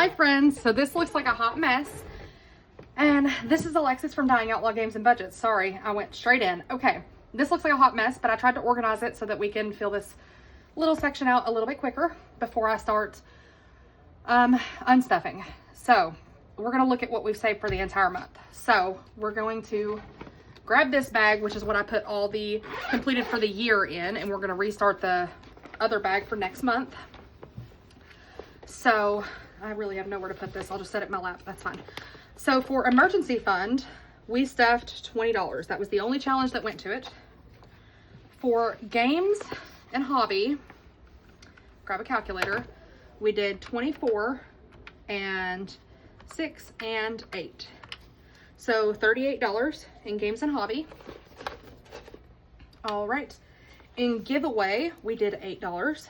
Hi friends, so this looks like a hot mess. And this is Alexis from Dying Outlaw Games and Budgets. Sorry, I went straight in. Okay, this looks like a hot mess, but I tried to organize it so that we can fill this little section out a little bit quicker before I start unstuffing. So we're gonna look at what we've saved for the entire month. So we're going to grab this bag, which is what I put all the completed for the year in, and we're gonna restart the other bag for next month. So I really have nowhere to put this. I'll just set it in my lap. That's fine. So for emergency fund, we stuffed $20. That was the only challenge that went to it. For games and hobby, grab a calculator. We did 24 and 6 and 8. So $38 in games and hobby. All right. In giveaway, we did $8.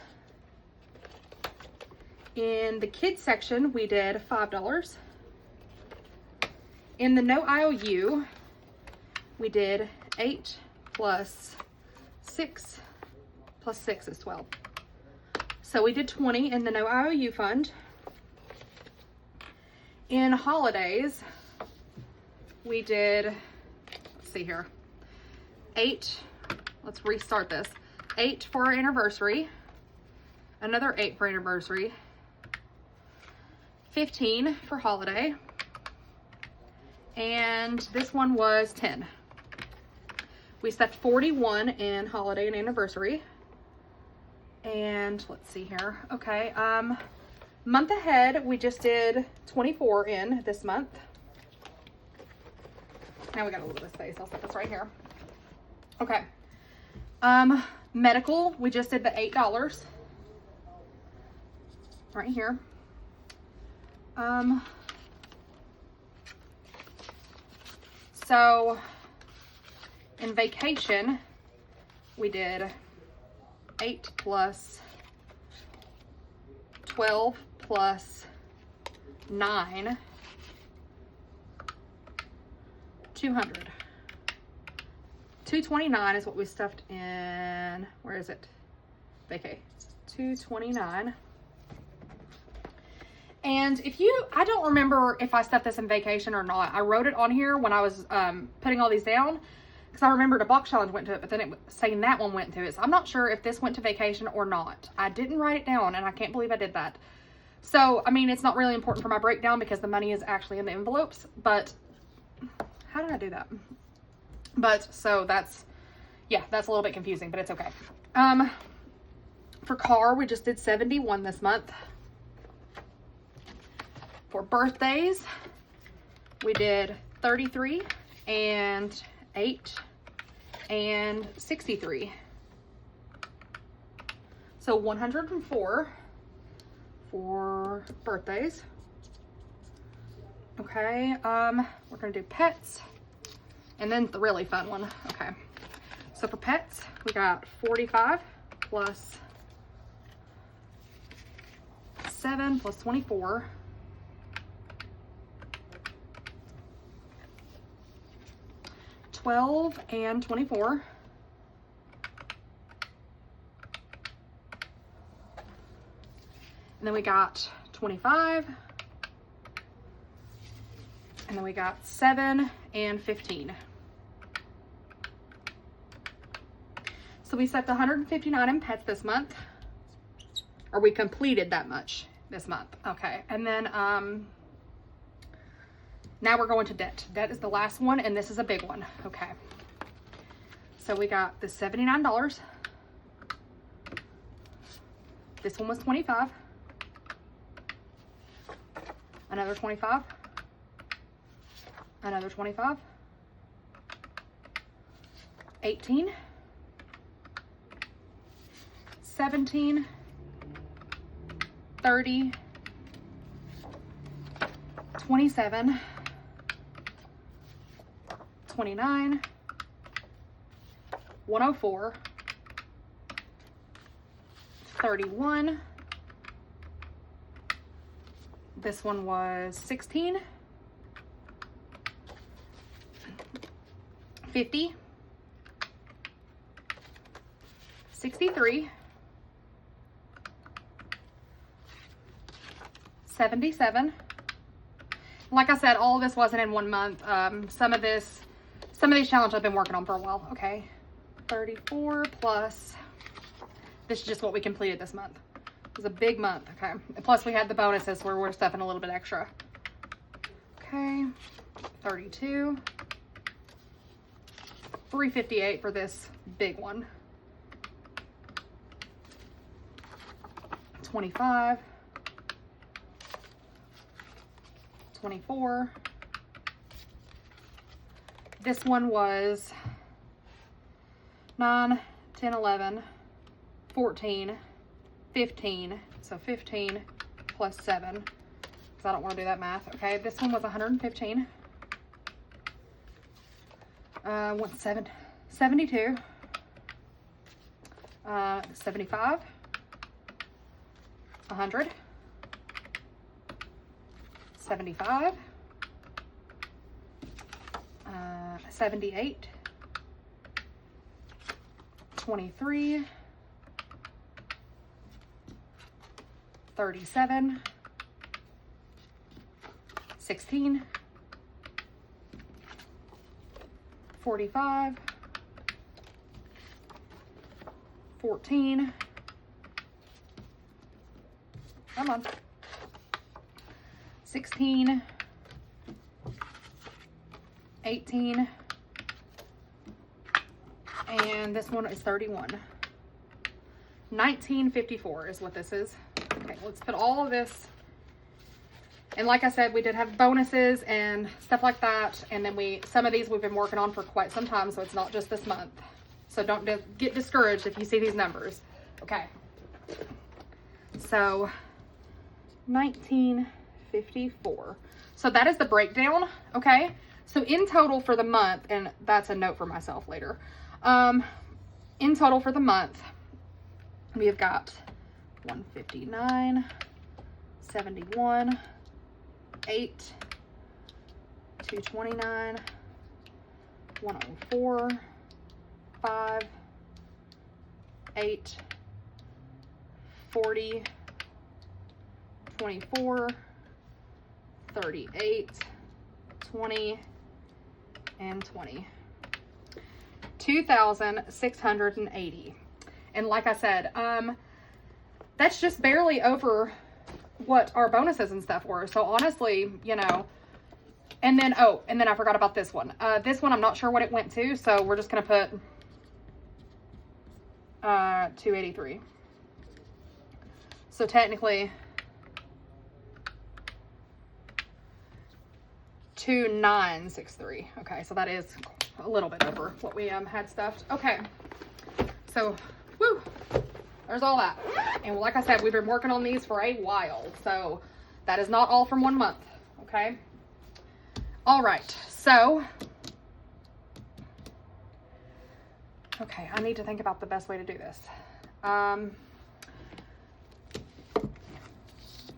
In the kids section, we did $5. In the no IOU, we did 8 plus 6 plus 6 is 12. So we did 20 in the no IOU fund. In holidays, we did, let's see here, 8, let's restart this. 8 for our anniversary, another 8 for anniversary, 15 for holiday, and this one was 10. We stuffed 41 in holiday and anniversary. And let's see here. Okay, month ahead, we just did 24 in this month. Now we got a little bit of space. I'll set this right here. Okay. Medical, we just did the $8 right here. So in vacation, we did 8 plus 12 plus 9, 200. 229 is what we stuffed in, where is it? Vacay. 229. And if you, I don't remember if I stuffed this in vacation or not. I wrote it on here when I was putting all these down, because I remembered a box challenge went to it, but then it was saying that one went to it. So I'm not sure if this went to vacation or not. I didn't write it down, and I can't believe I did that. So, I mean, it's not really important for my breakdown because the money is actually in the envelopes, but how did I do that? But, so that's, yeah, that's a little bit confusing, but it's okay. For car, we just did 71 this month. For birthdays, we did 33 and 8 and 63. So 104 for birthdays. Okay, we're gonna do pets and then the really fun one. Okay, so for pets, we got 45 plus 7 plus 24. 12 and 24. And then we got 25. And then we got 7 and 15. So we stuffed 159 in pets this month. Or we completed that much this month. Okay. And then now we're going to debt. Debt is the last one, and this is a big one. Okay. So we got the $79. This one was 25. Another 25. Another 25. 18. 17. 30. 27. 29, 104, 31, this one was 16, 50, 63, $77. Like I said, all of this wasn't in 1 month. Some of these challenges I've been working on for a while. Okay, 34 plus. This is just what we completed this month. It was a big month. Okay, and plus we had the bonuses where we're stuffing a little bit extra. Okay, 32. 358 for this big one. 25. 24. This one was 9, 10, 11, 14, 15. So 15 plus 7, because I don't want to do that math. Okay, this one was 115. 72. 75. 100. 75. 78. 23. 37. 16. 45. 14. Come on. 16. 18. And this one is 31. 1954 is what this is. Okay, let's put all of this. And like I said, we did have bonuses and stuff like that. And then some of these we've been working on for quite some time, so it's not just this month. So don't get discouraged if you see these numbers. Okay. So 1954. So that is the breakdown. Okay. So in total for the month, and that's a note for myself later. In total for the month, we have got 159, 71, 8, 229, 104, 5, 8, 40, 24, 38, 20, and 20. 2,680. And like I said, that's just barely over what our bonuses and stuff were. So honestly, you know, and then I forgot about this one. This one, I'm not sure what it went to, so we're just going to put 283. So technically 2963. Okay, so that is a little bit over what we had stuffed. Okay, so woo, there's all that. And like I said, we've been working on these for a while, so that is not all from 1 month. Okay, all right, so okay, I need to think about the best way to do this.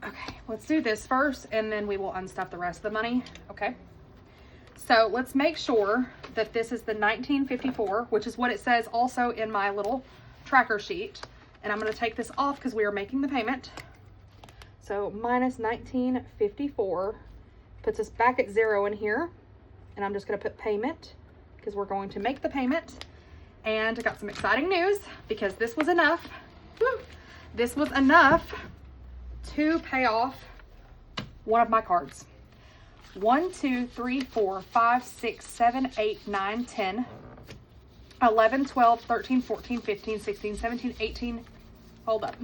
Okay, let's do this first, and then we will unstuff the rest of the money. Okay, so let's make sure that this is the 1954, which is what it says also in my little tracker sheet. And I'm going to take this off because we are making the payment. So minus 1954 puts us back at 0 in here. And I'm just going to put payment because we're going to make the payment. And I got some exciting news because this was enough. Woo, this was enough to pay off one of my cards. 1, 2, 3, 4, 5, 6, 7, 8, 9, 10, 11, 12, 13, 14, 15, 16, 17, 18, hold up.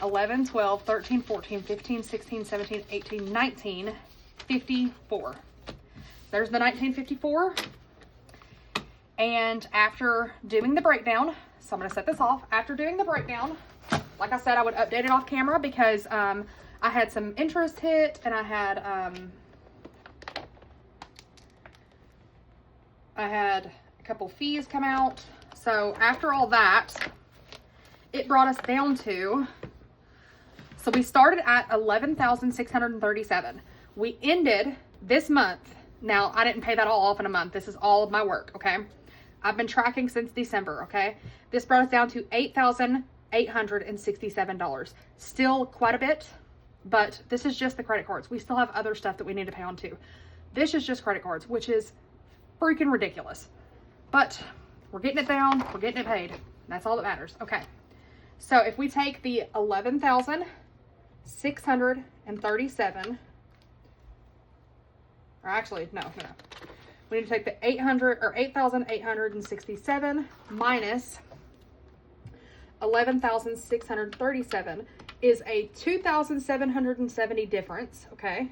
11, 12, 13, 14, 15, 16, 17, 18, 19, 54. There's the 1954. And after doing the breakdown, so I'm going to set this off. After doing the breakdown, like I said, I would update it off camera because I had some interest hit and I had a couple fees come out. So after all that, it brought us down to, so we started at 11,637. We ended this month. Now, I didn't pay that all off in a month. This is all of my work, okay? I've been tracking since December, okay? This brought us down to $8,867. Still quite a bit, but this is just the credit cards. We still have other stuff that we need to pay on too. This is just credit cards, which is freaking ridiculous. But we're getting it down, we're getting it paid. That's all that matters. Okay. So if we take the 11,637, or actually, no. We need to take the 8,867 minus 11,637 is a 2,770 difference, okay?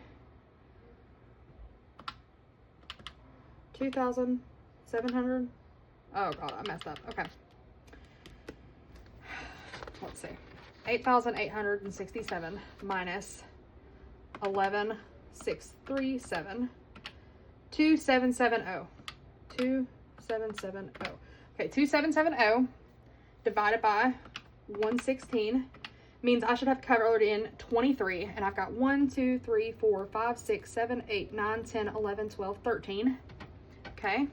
2,700. Oh God, I messed up. Okay. Let's see. 8,867 minus 11,637. 2,770. 2,770. Okay, 2,770 divided by 116 means I should have covered in 23, and I've got 1, 2, 3, 4, 5, 6, 7, 8, 9, 10, 11, 12, 13. Okay.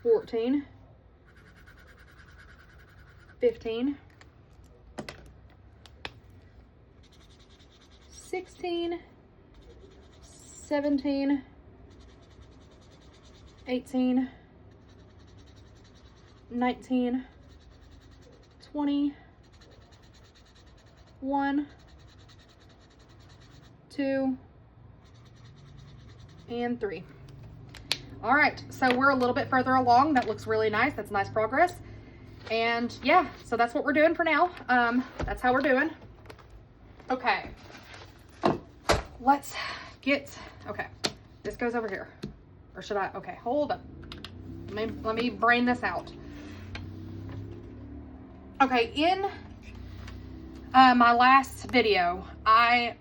14, 15, 16, 17, 18, 19, 20, 1, 2, and 3. All right, so we're a little bit further along. That looks really nice. That's nice progress. And yeah, so that's what we're doing for now. That's how we're doing. Okay. Let's get, okay, this goes over here. Or should I, okay, hold up. Let me brain this out. Okay, in my last video, I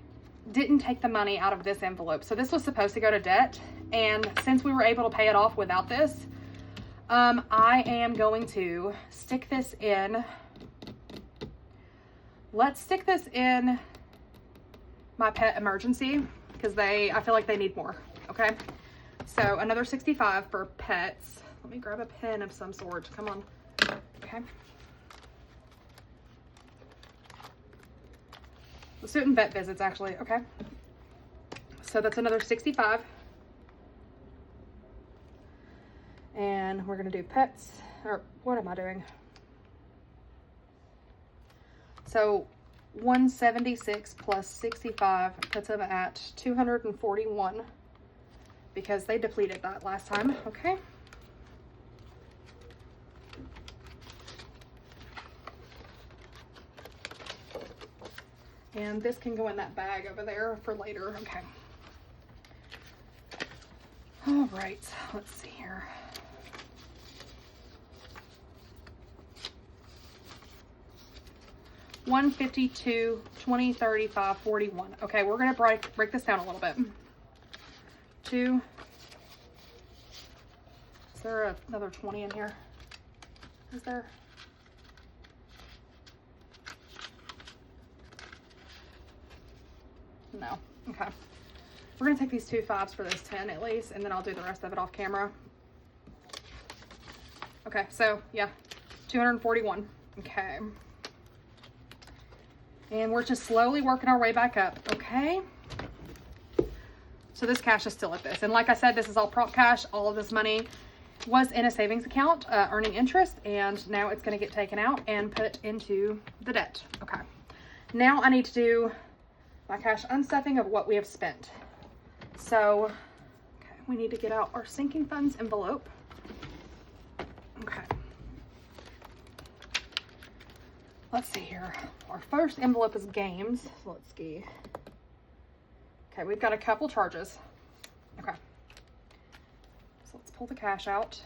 didn't take the money out of this envelope. So this was supposed to go to debt. And since we were able to pay it off without this, I am going to stick this in. Let's stick this in my pet emergency because I feel like they need more. Okay. So another 65 for pets. Let me grab a pen of some sort. Come on. Okay. Let's do it in vet visits actually. Okay. So that's another 65. And we're gonna do pets, or what am I doing? So 176 plus 65 puts them at 241 because they depleted that last time, okay? And this can go in that bag over there for later, okay. All right, let's see here. $152, $20, $35, $41. Okay, we're gonna break this down a little bit. Is there another 20 in here? Is there? No. Okay. We're gonna take these 2 5s for this 10 at least, and then I'll do the rest of it off camera. Okay, so yeah, 241. Okay. And we're just slowly working our way back up, okay? So this cash is still at this. And like I said, this is all prop cash. All of this money was in a savings account, earning interest, and now it's gonna get taken out and put into the debt. Okay. Now I need to do my cash unstuffing of what we have spent. So, okay, we need to get out our sinking funds envelope. Okay. Let's see here. Our first envelope is games. So let's see. Okay, we've got a couple charges. Okay. So let's pull the cash out.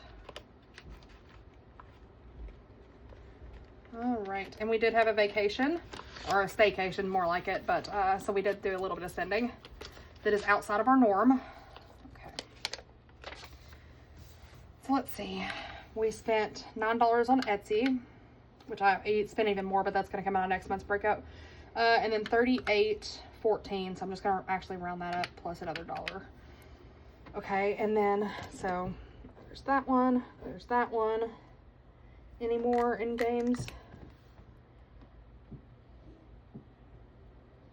All right, and we did have a vacation, or a staycation, more like it, but so we did do a little bit of spending that is outside of our norm. Okay. So let's see. We spent $9 on Etsy, which I spent even more, but that's going to come out of next month's breakout. And then $38.14. So I'm just going to actually round that up plus another $1. Okay, and then so there's that one. There's that one. Any more in games?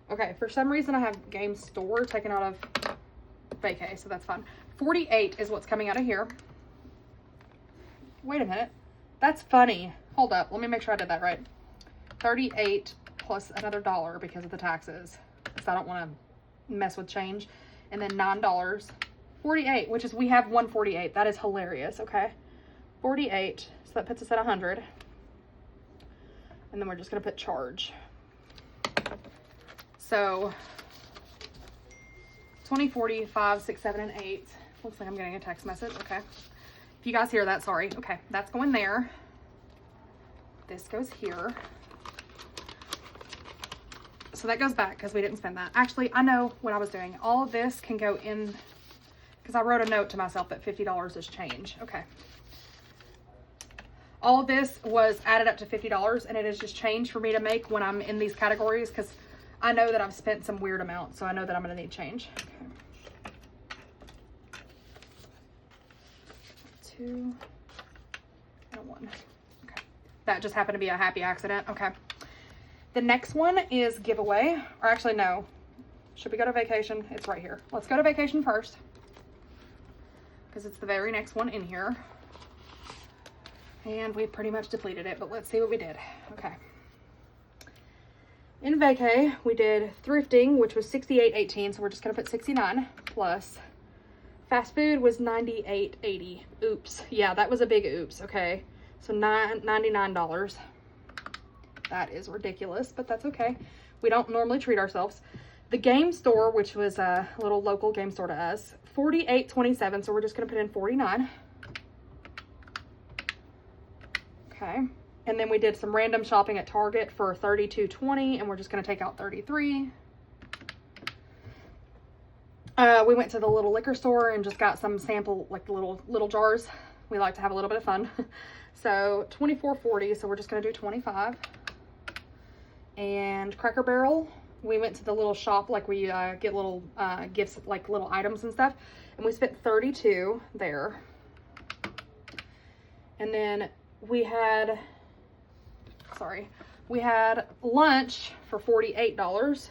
Okay, for some reason I have Game Store taken out of vacay, so that's fine. 48 is what's coming out of here. Wait a minute. That's funny. Hold up. Let me make sure I did that right. 38 plus another $1 because of the taxes. Because I don't want to mess with change. And then $9. 48, which is, we have 148. That is hilarious. Okay. 48. So that puts us at 100. And then we're just going to put charge. So 20, 40, 5, 6, 7, and 8. Looks like I'm getting a text message. Okay. If you guys hear that, sorry. Okay. That's going there. This goes here. So that goes back because we didn't spend that. Actually, I know what I was doing. All of this can go in because I wrote a note to myself that $50 is change. Okay. All of this was added up to $50 and it is just change for me to make when I'm in these categories because I know that I've spent some weird amount. So I know that I'm going to need change. Okay. 2 and 1. Okay. That just happened to be a happy accident. Okay. The next one is giveaway. Or actually, no. Should we go to vacation? It's right here. Let's go to vacation first. Because it's the very next one in here. And we pretty much depleted it. But let's see what we did. Okay. In vacay, we did thrifting, which was $68.18. So we're just going to put 69 plus. Fast food was $98.80. Oops. Yeah, that was a big oops. Okay. So $99. That is ridiculous, but that's okay. We don't normally treat ourselves. The game store, which was a little local game store to us, $48.27. So we're just going to put in 49. Okay. And then we did some random shopping at Target for $32.20, and we're just going to take out 33. We went to the little liquor store and just got some sample, like the little jars. We like to have a little bit of fun. So $24.40. So we're just going to do 25. And Cracker Barrel, we went to the little shop, like we get little gifts, like little items and stuff. And we spent 32 there. And then we had lunch for $48.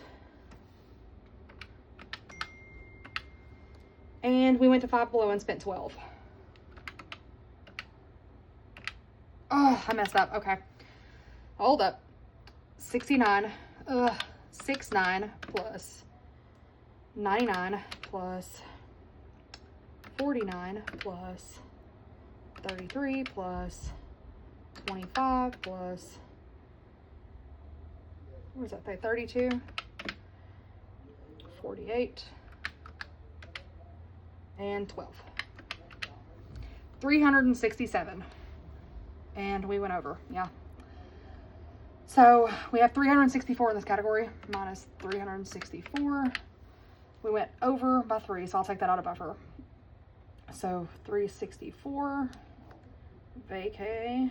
And we went to Five Below and spent 12. Oh, I messed up. Okay. Hold up. 69. 69 plus 99 plus 49 plus 33 plus 25 plus, what does that say, 32, 48, and 12. 367. And we went over, yeah. So we have 364 in this category, minus 364. We went over by 3, so I'll take that out of buffer. So 364, vacay,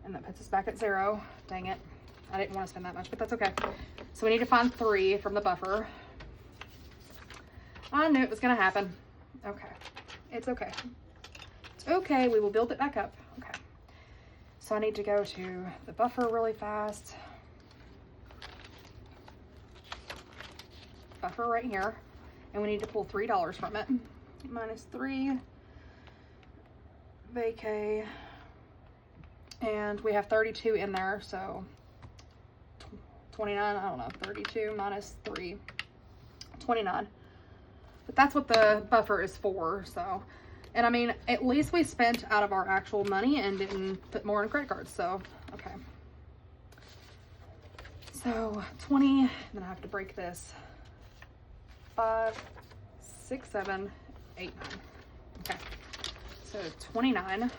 and that puts us back at 0. Dang it. I didn't want to spend that much, but that's okay. So we need to find 3 from the buffer. I knew it was going to happen. Okay. It's okay. It's okay. We will build it back up. Okay. So I need to go to the buffer really fast. Buffer right here. And we need to pull $3 from it. Minus 3. Vacay. And we have 32 in there, so 29, I don't know, 32 minus 3, 29. But that's what the buffer is for, so. And I mean, at least we spent out of our actual money and didn't put more in credit cards, so, okay. So 20, then I have to break this. 5, 6, 7, 8, 9. Okay. So 29.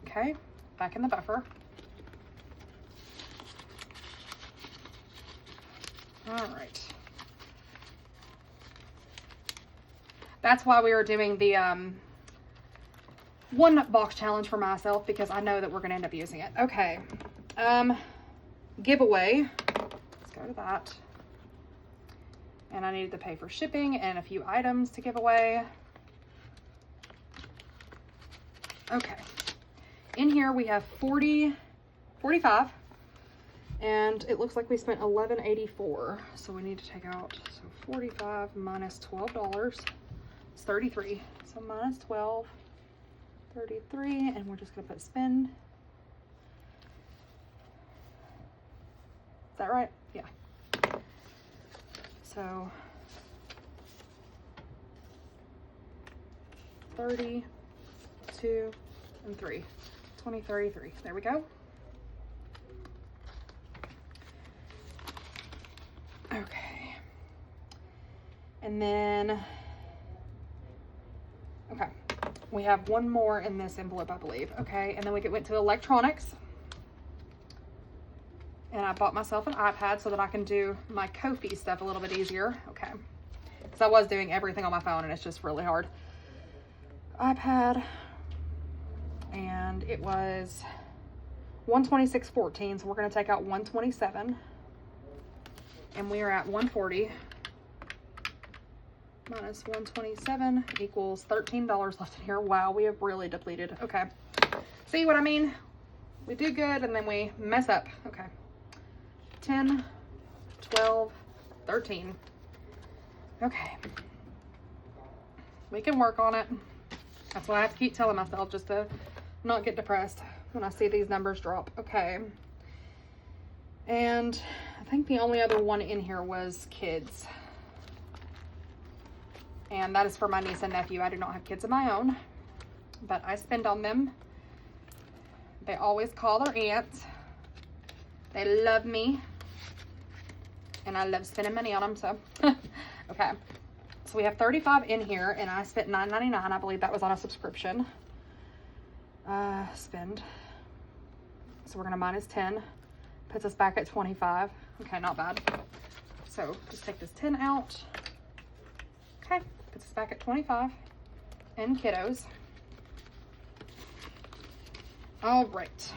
Okay. Back in the buffer. All right. That's why we were doing the one box challenge for myself, because I know that we're going to end up using it. Okay. Giveaway. Let's go to that. And I needed to pay for shipping and a few items to give away. Okay. In here we have 45. And it looks like we spent $11.84. So we need to take out, so 45 minus $12. It's 33. So minus 12, 33, and we're just gonna put spend. Is that right? Yeah. So 30, 2, and 3. 20, 33. There we go. Okay. And then, okay, we have one more in this envelope, I believe. Okay, and then we went to electronics. And I bought myself an iPad so that I can do my Ko-fi stuff a little bit easier. Okay. Because I was doing everything on my phone and it's just really hard. iPad. And it was $126.14. So we're going to take out $127. And we are at $140. Minus $127 equals $13 left in here. Wow, we have really depleted. Okay. See what I mean? We do good and then we mess up. Okay. 10, 12, 13. Okay. We can work on it. That's what I have to keep telling myself, just to not get depressed when I see these numbers drop. Okay. And I think the only other one in here was kids. And that is for my niece and nephew. I do not have kids of my own, but I spend on them. They always call their aunt. They love me. And I love spending money on them, so. Okay. So we have 35 in here, and I spent $9.99. I believe that was on a subscription. Spend. So we're going to minus 10. Puts us back at 25. Okay, not bad. So just take this 10 out. Okay, puts us back at 25. And kiddos. All right.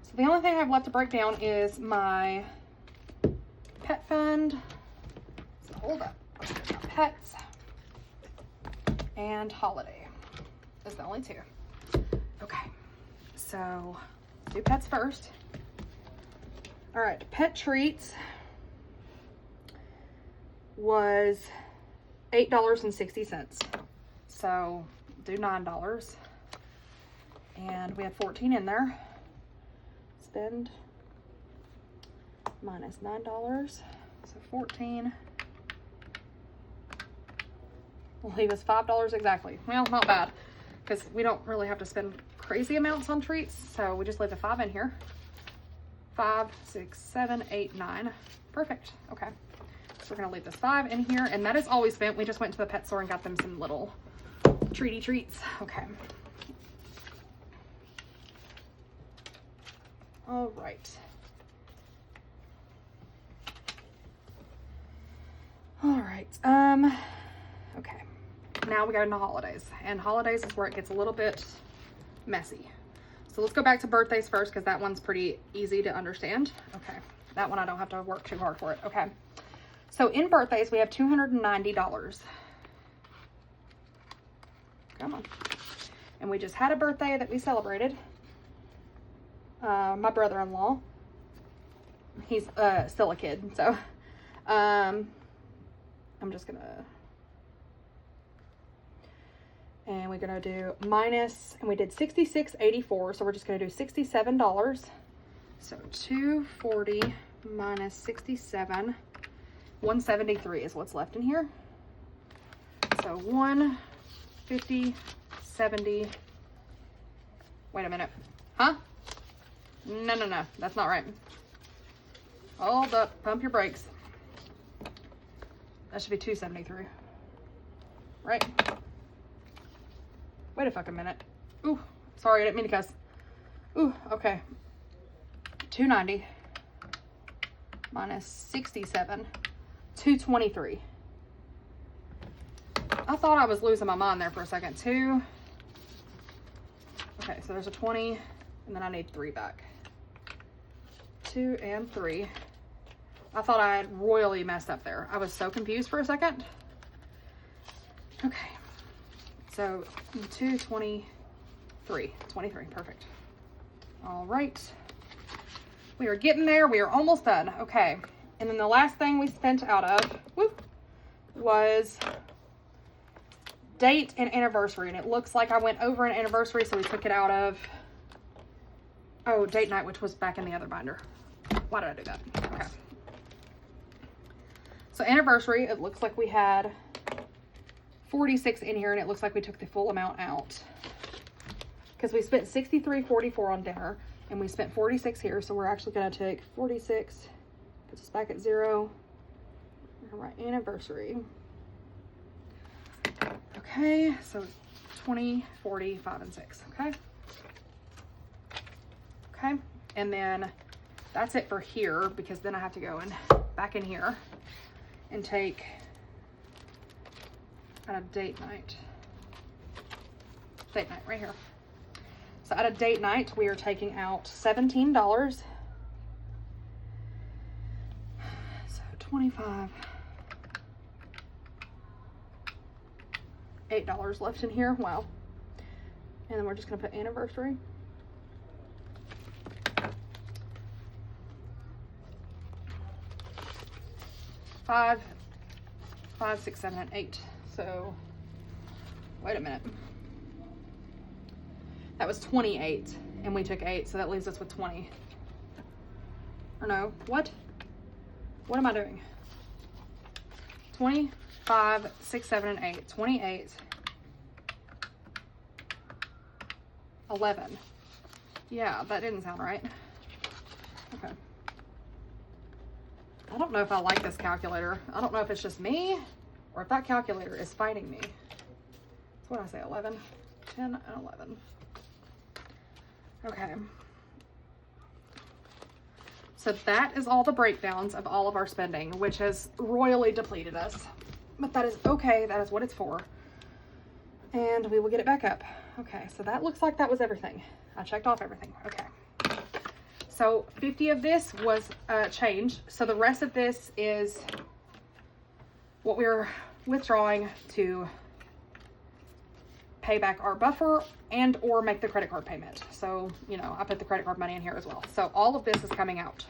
So the only thing I have left to break down is my pet fund. So hold up. Let's get my pets. And holiday. That's the only two. Okay. So do pets first. All right, pet treats was $8.60. So do $9. And we have 14 in there. Spend minus $9. So 14. Will leave us $5 exactly. Well, not bad, because we don't really have to spend crazy amounts on treats. So we just leave the 5 in here. 5, 6, 7, 8, 9. Perfect. Okay. So we're going to leave this 5 in here. And that is all we spent. We just went to the pet store and got them some little treaty treats. Okay. All right. All right. Okay. Now we go into holidays. And holidays is where it gets a little bit messy. So let's go back to birthdays first, because that one's pretty easy to understand. Okay. That one I don't have to work too hard for it. Okay. So in birthdays, we have $290. Come on. And we just had a birthday that we celebrated. My brother-in-law. He's still a kid, so I'm just gonna, and we're gonna do minus, and we did $66.84, so we're just gonna do $67. So 240 minus 67, 173 is what's left in here. So 150, 70. Wait a minute, huh? No, that's not right. Hold up, pump your brakes. That should be 273, right? Wait a fucking minute. Ooh, sorry, I didn't mean to cuss. Ooh, okay. 290 minus 67, 223. I thought I was losing my mind there for a second. Okay, so there's a 20, and then I need 3 back. 2 and 3. I thought I had royally messed up there. I was so confused for a second. Okay. So 223. 23. Perfect. All right. We are getting there. We are almost done. Okay. And then the last thing we spent out of was date and anniversary. And it looks like I went over an anniversary, so we took it out of, oh, date night, which was back in the other binder. Why did I do that? Okay. So anniversary, it looks like we had 46 in here, and it looks like we took the full amount out. Because we spent $63.44 on dinner, and we spent 46 here, so we're actually going to take 46, puts us back at 0. All right, anniversary. Okay, so 20, 40, 5, and 6, okay? Okay, and then that's it for here, because then I have to go in back in here and take out of date night. Date night right here. So at a date night, we are taking out $17. So 25. $8 left in here. Wow. And then we're just gonna put anniversary. Five, 6, 7, and 8. So wait a minute. That was 28, and we took 8, so that leaves us with 20. Or no, what? What am I doing? 25, 6, 7, and 8. 28, 11. Yeah, that didn't sound right. Okay. I don't know if I like this calculator. I don't know if it's just me or if that calculator is fighting me. That's what I say, 11, 10, and 11. Okay. So that is all the breakdowns of all of our spending, which has royally depleted us. But that is okay. That is what it's for. And we will get it back up. Okay, so that looks like that was everything. I checked off everything. Okay. So 50 of this was changed. So the rest of this is what we're withdrawing to pay back our buffer and or make the credit card payment. So, you know, I put the credit card money in here as well. So all of this is coming out.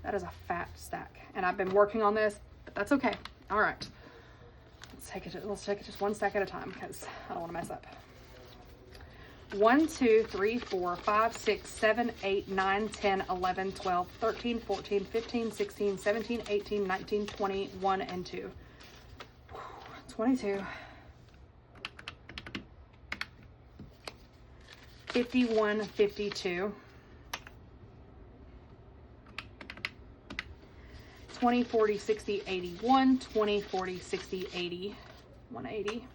That is a fat stack. And I've been working on this, but that's okay. All right. Let's take it just one stack at a time because I don't want to mess up. 1, 2, 3, 4, 5, 6, 7, 8, 9, 10, 11, 12, 13, 14, 15, 16, 17, 18, 19, 20, 1, and 2. 22. 51, 52. 20, 40, 60, 81. 20, 40, 60, 80. 180.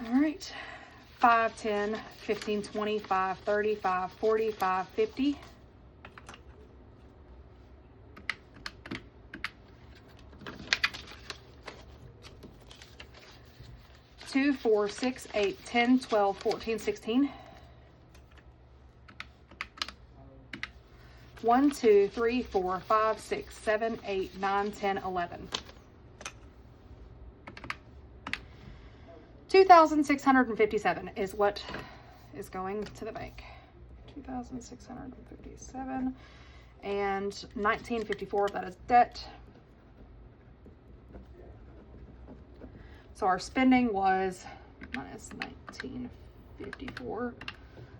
All right, 5, 10, 15, 25, 35, 45, 50. 2, 4, 6, 8, 10, 12, 14, 16. 1, 2, 3, 4, 5, 6, 7, 8, 9, 10, 11. 2,657 is what is going to the bank. 2,657 and 1954, that is debt. So our spending was minus 1954,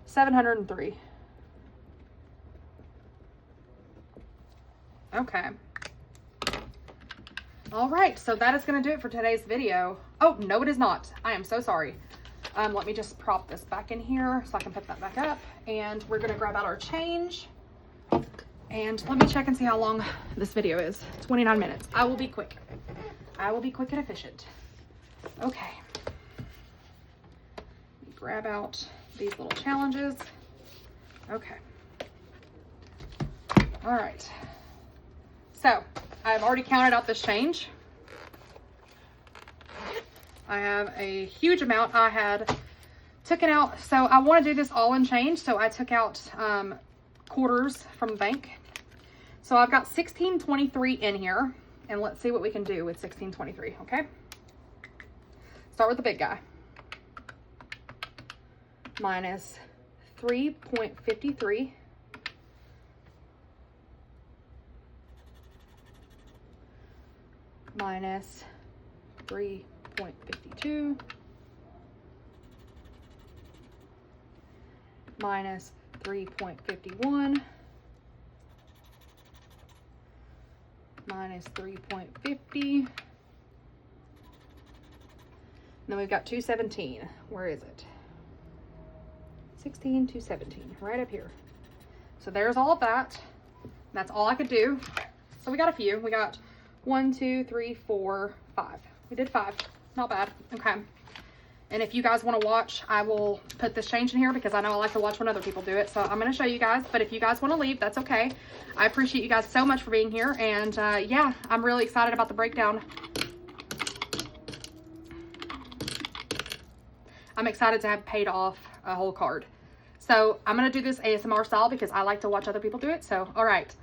703. Okay. All right, so that is going to do it for today's video. Oh, no, it is not. I am so sorry. Let me just prop this back in here so I can put that back up. And we're going to grab out our change. And let me check and see how long this video is. 29 minutes. I will be quick. I will be quick and efficient. Okay. Grab out these little challenges. Okay. All right. So I've already counted out this change. I have a huge amount. I had taken out, so I want to do this all in change. So I took out quarters from the bank. So I've got 1623 in here, and let's see what we can do with 1623. Okay. Start with the big guy. minus 3.53 minus 3.52 minus 3.51 minus 3.50. And then we've got 217. Where is it? 16, 217, right up here. So there's all of that. That's all I could do. So we got a few. We got 1, 2, 3, 4, 5. We did 5. Not bad. Okay. And if you guys want to watch, I will put this change in here because I know I like to watch when other people do it. So I'm going to show you guys. But if you guys want to leave, that's okay. I appreciate you guys so much for being here. And yeah, I'm really excited about the breakdown. I'm excited to have paid off a whole card. So I'm going to do this ASMR style because I like to watch other people do it. So, all right.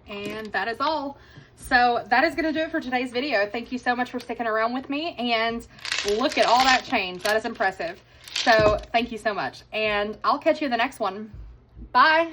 And that is all. So that is going to do it for today's video. Thank you so much for sticking around with me. And look at all that change. That is impressive. So thank you so much. And I'll catch you in the next one. Bye.